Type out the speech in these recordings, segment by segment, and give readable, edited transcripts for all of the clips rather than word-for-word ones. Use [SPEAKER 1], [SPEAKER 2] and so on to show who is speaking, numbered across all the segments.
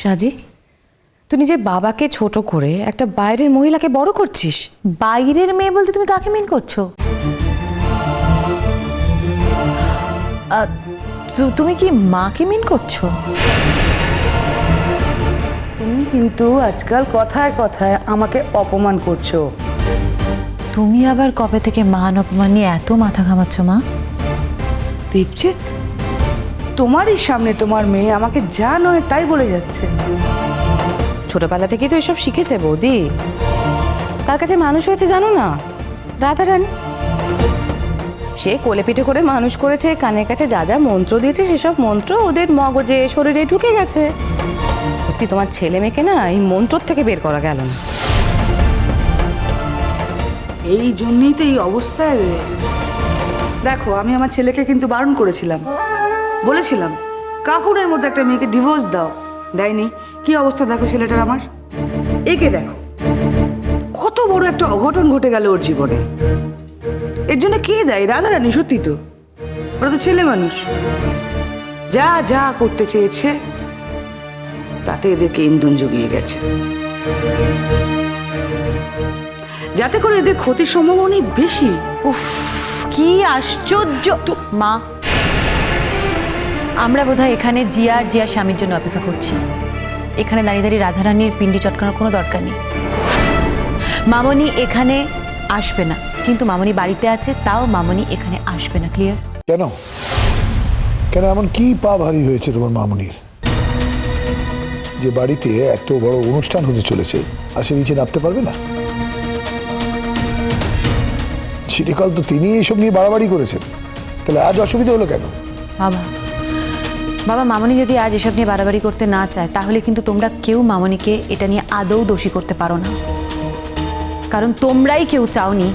[SPEAKER 1] সাজি, তুই নিজের বাবাকে ছোট করে একটা বাইরের মহিলাকে বড় করছিস।
[SPEAKER 2] বাইরের মেয়ে বলতে তুমি কাকে মিন করছো? তুমি কি মাকে মিন করছো?
[SPEAKER 3] তুমি কিন্তু আজকাল কথায় কথায় আমাকে অপমান করছো।
[SPEAKER 2] তুমি আবার কবে থেকে মান অপমান নিয়ে এত মাথা ঘামাচ্ছ মা?
[SPEAKER 3] দীপজিৎ, তোমারই সামনে তোমার মেয়ে আমাকে যা নয় তাই বলে যাচ্ছে।
[SPEAKER 1] ছোটবেলা থেকেই তো এসব শিখেছে বৌদি। কার কাছে মানুষ হয়েছে জানো না? রাধারানী। সে কোলে পিঠে করে মানুষ করেছে, কানের কাছে যা যা মন্ত্র দিয়েছে সেসব মন্ত্র ওদের মগজে শরীরে ঢুকে গেছে। সত্যি তোমার ছেলে মেয়েকে না এই মন্ত্র থেকে বের করা গেল না।
[SPEAKER 3] এই জন্যই তো এই অবস্থায়। দেখো, আমি আমার ছেলেকে কিন্তু বারণ করেছিলাম, বলেছিলাম কাপড়ের মধ্যে একটা মেয়েকে ডিভোর্স দাও, দেয়নি। কি অবস্থা দেখো ছেলেটার আমার। একে দেখো, কত বড় একটা অঘটন ঘটে গেল ওর জীবনে। এর জন্য কে দেয়? রাধারানী। সত্যি তো, ওরা তো ছেলে মানুষ। যা যা করতে চেয়েছে তাতে এদেরকে ইন্ধন জুগিয়ে গেছে, যাতে করে এদের ক্ষতির সম্ভাবনাই বেশি।
[SPEAKER 2] উফ, কি আশ্চর্য মা। আমরা বোধহয় এখানে জিয়া স্বামীর জন্য অপেক্ষা করছি। এখানে দাঁড়িয়ে দাঁড়িয়ে রাধারানীর পিন্ডি চটকানোর কোনো দরকার নেই। মামনি এখানে আসবে না, কিন্তু মামনি বাড়িতে আছে, তাও মামনি এখানে আসবে না। ক্লিয়ার?
[SPEAKER 4] কেন কেন এমন কি পা ভারী হয়েছে তোমার মামুনির যে বাড়িতে এত বড় অনুষ্ঠান হতে চলেছে আর সে নিচে নামতে পারবে না? চিরকাল তো তিনি এইসব নিয়ে বাড়াবাড়ি করেছেন, তাহলে আজ অসুবিধা হলো কেন?
[SPEAKER 2] বাবা, মামনি যদি আজ এসব নিয়ে বাড়াবাড়ি করতে না চায়, তাহলে কিন্তু তোমরা কেউ মামনিকে এটা নিয়ে আদৌ দোষী করতে পারো না। কারণ তোমরাই কেউ চাওনি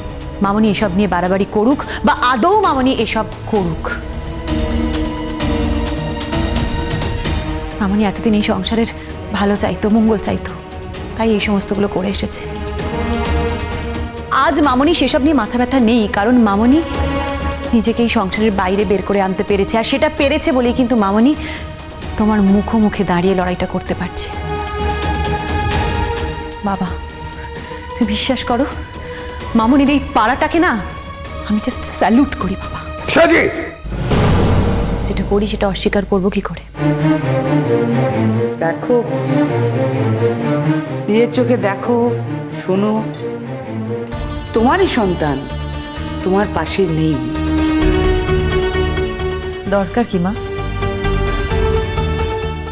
[SPEAKER 2] মামনি এসব নিয়ে বাড়াবাড়ি করুক বা আদৌ মামনি এসব করুক। মামনি এতদিন এই সংসারের ভালো চাইতো, মঙ্গল চাইতো, তাই এই সমস্তগুলো করে এসেছে। আজ মামনি সেসব নিয়ে মাথা ব্যথা নেই, কারণ মামনি নিজেকে এই সংসারের বাইরে বের করে আনতে পেরেছে। আর সেটা পেরেছে বলেই কিন্তু মামনি তোমার মুখোমুখি দাঁড়িয়ে লড়াইটা করতে পারছে। বাবা, তুমি বিশ্বাস করো, মামনির এই পাড়াটাকে না আমি জাস্ট স্যালুট করি বাবা।
[SPEAKER 4] সাজি,
[SPEAKER 2] যেটা করি সেটা অস্বীকার করবো কি করে?
[SPEAKER 3] দেখো, নিজের চোখে দেখো, শোনো, তোমারই সন্তান তোমার পাশে নেই।
[SPEAKER 2] দরকার কি মা?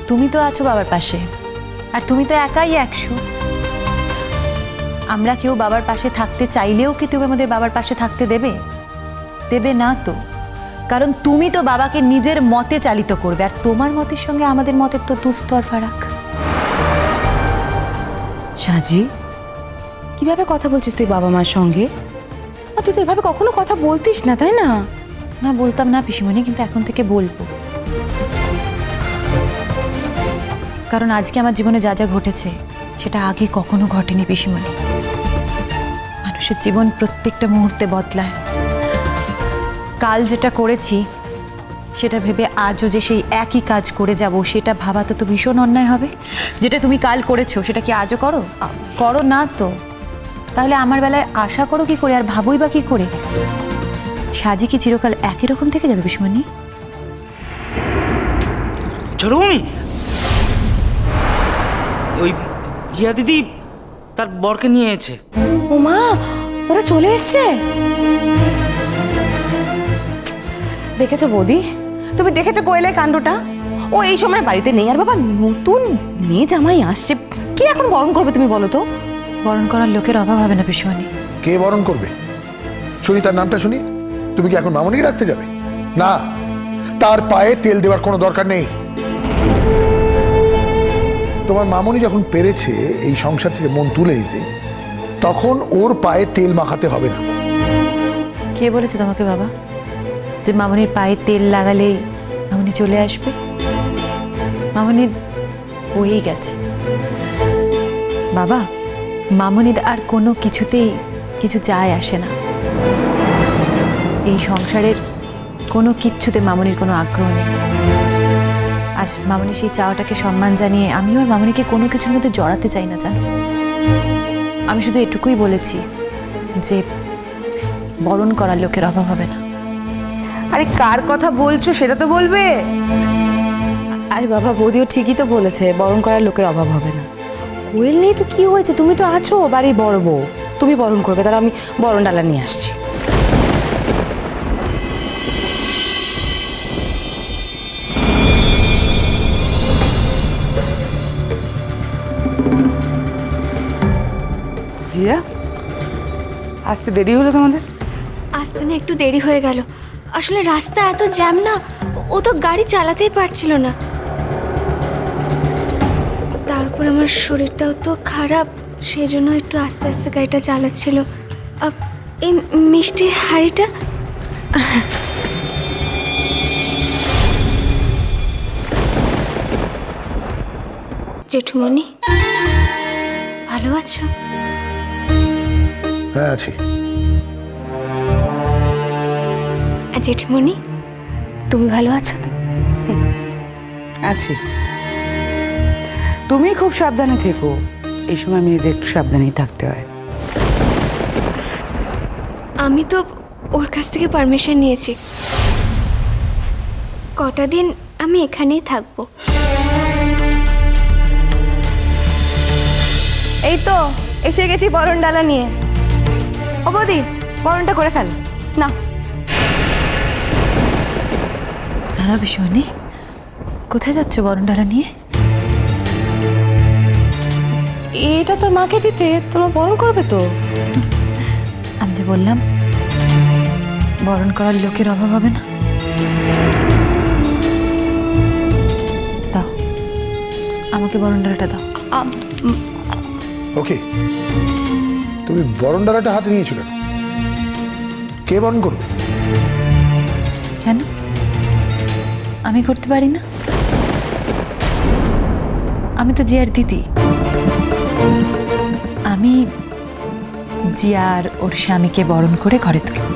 [SPEAKER 2] তুমি তো আছো বাবার পাশে, আর তুমি তো একাই 100। আমরা কেউ বাবার পাশে থাকতে চাইলেও কি তুমি আমাদের বাবার পাশে থাকতে দেবে? দেবে না তো। কারণ তুমি তো বাবাকে নিজের মতে চালিত করবে, আর তোমার মতের সঙ্গে আমাদের মতের তো দুস্তর ফারাক।
[SPEAKER 1] সাজি, কিভাবে কথা বলছিস তুই বাবা মার সঙ্গে? আর তুই তো এভাবে কখনো কথা বলতিস না, তাই না?
[SPEAKER 2] না, বলতাম না পিসিমণি, কিন্তু এখন থেকে বলবো। কারণ আজকে আমার জীবনে যা যা ঘটেছে সেটা আগে কখনো ঘটেনি পিসিমণি। মানুষের জীবন প্রত্যেকটা মুহূর্তে বদলায়। কাল যেটা করেছি সেটা ভেবে আজও যে সেই একই কাজ করে যাব, সেটা ভাবা তো ভীষণ অন্যায় হবে। যেটা তুমি কাল করেছো সেটা কি আজও করো? করো না তো। তাহলে আমার বেলায় আশা করো কি করে, আর ভাবোই বা কি করে? সাজি কি চিরকাল একই রকম থেকে যাবে পিসিমণি?
[SPEAKER 5] ছোট মমি, ওই জিয়া দিদি তার বরকে নিয়ে এসেছে।
[SPEAKER 1] ও মা, ওরা চলে এসছে। দেখেছো বৌদি, তুমি দেখেছো কোয়েলের কাণ্ডটা? ও এই সময় বাড়িতে নেই, আর বাবা নতুন মেয়ে জামাই আসছে, কে এখন বরণ করবে তুমি বলো তো?
[SPEAKER 2] বরণ করার লোকের অভাব হবে না পিসিমণি।
[SPEAKER 4] কে বরণ করবে? শুনি তার নামটা শুনি। তুমি কি এখন মামুনিকে রাখতে যাবে? না, তার পায়ে তেল দেওয়ার কোনো দরকার নেই। তোমার মামুনি যখন পেরেছে এই সংসার থেকে মন তুলে দিতে, তখন ওর পায়ে তেল মাখাতে হবে না।
[SPEAKER 2] কে বলেছে তোমাকে বাবা যে মামনির পায়ে তেল লাগালেই মামনি চলে আসবে? মামনি হয়েই গেছে বাবা। মামনির আর কোনো কিছুতেই কিছু যায় আসে না। এই সংসারের কোনো কিচ্ছুতে মামনির কোনো আগ্রহ নেই। আর মামনি সেই চাওয়াটাকে সম্মান জানিয়ে আমিও আর মামনিকে কোনো কিছুর মধ্যে জড়াতে চাই না, জানো। আমি শুধু এটুকুই বলেছি যে বরণ করার লোকের অভাব হবে না।
[SPEAKER 3] আরে কার কথা বলছো সেটা তো বলবে।
[SPEAKER 1] আরে বাবা, বৌদিও ঠিকই তো বলেছে, বরণ করার লোকের অভাব হবে না। কোয়েল নেই তো কি হয়েছে, তুমি তো আছো বাড়ির বড় বউ, তুমি বরণ করবে। তাহলে আমি বরণ ডালা নিয়ে আসছি।
[SPEAKER 3] জিয়া, আসতে দেরি হলো তোমাদের?
[SPEAKER 6] আসতে না একটু দেরি হয়ে গেল। আসলে রাস্তা এত জ্যাম না, ও তো গাড়ি চালাতেই পারছিল না। তারপর আমার শরীরটাও তো খারাপ, সেজন্য একটু আস্তে আস্তে গাড়িটা চালাচ্ছিল। এই মিষ্টির হাঁড়িটা জেঠুমণি, ভালো আছো?
[SPEAKER 4] হ্যাঁ আছি।
[SPEAKER 6] আর জেঠুমণি, তুমি ভালো আছো তো?
[SPEAKER 3] আছি। তুমি খুব সাবধানে থেকো, এই সময় মেয়েদের একটু সাবধানেই থাকতে হয়।
[SPEAKER 6] আমি তো ওর কাছ থেকে পারমিশন নিয়েছি, কটা দিন আমি এখানেই থাকবো।
[SPEAKER 1] এই তো এসে গেছি বরণ ডালা নিয়ে। ও বৌদি, বরণটা করে ফেল না।
[SPEAKER 2] দাদা পিসিমণি, কোথায় যাচ্ছ বরণ ডালা নিয়ে?
[SPEAKER 1] এটা তোর মাকে দিতে, তোমার বরণ করবে তো।
[SPEAKER 2] আমি যে বললাম বরণ করার লোকের অভাব হবে না। দাও, আমাকে বরণ ডালাটা দাও।
[SPEAKER 4] ওকে, তুমি বরণ ডালাটা হাতে নিয়েছো কেন? কে বরণ করবে?
[SPEAKER 2] কেন আমি করতে পারি না? আমি তো জিয়ার দিদি। আমি জিয়ার ওর স্বামীকে বরণ করে ঘরে তুলব।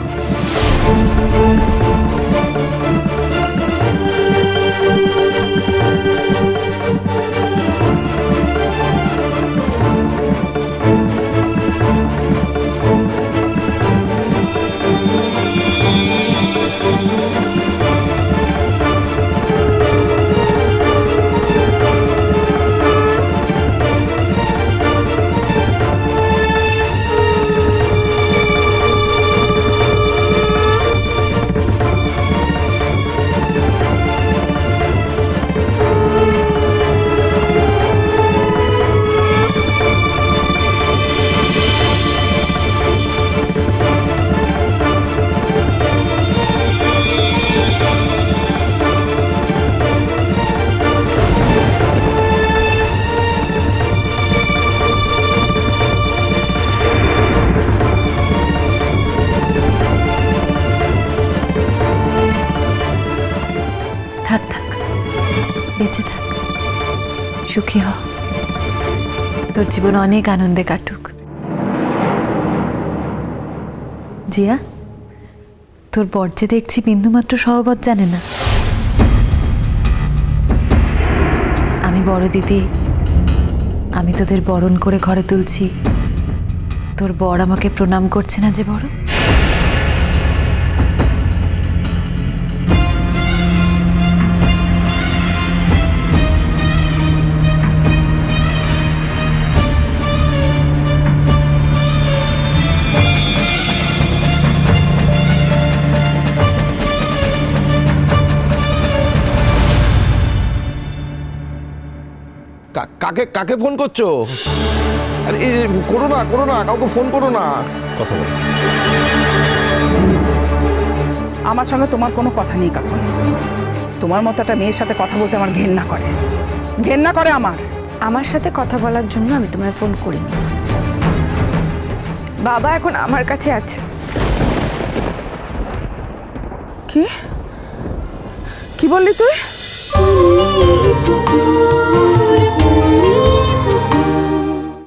[SPEAKER 2] থাক থাক, বেঁচে থাক, সুখী হ, তোর জীবন অনেক আনন্দে কাটুক। জিয়া, তোর বর যে দেখছি বিন্দুমাত্র সহবত জানে না। আমি বড় দিদি, আমি তোদের বরণ করে ঘরে তুলছি, তোর বর আমাকে প্রণাম করছে না যে বড়?
[SPEAKER 7] কাকে কাকে ফোন করছো? আরে করো না, কাউকে ফোন করো না, কথা বলো।
[SPEAKER 8] আমার সঙ্গে তোমার কোনো কথা নেই কাকু। তোমার মতো একটা মেয়ের সাথে কথা বলতে আমার ঘেন্না করে
[SPEAKER 9] আমার সাথে কথা বলার জন্য আমি তোমায় ফোন করিনি। বাবা এখন আমার কাছে আছে।
[SPEAKER 8] কি বললি তুই?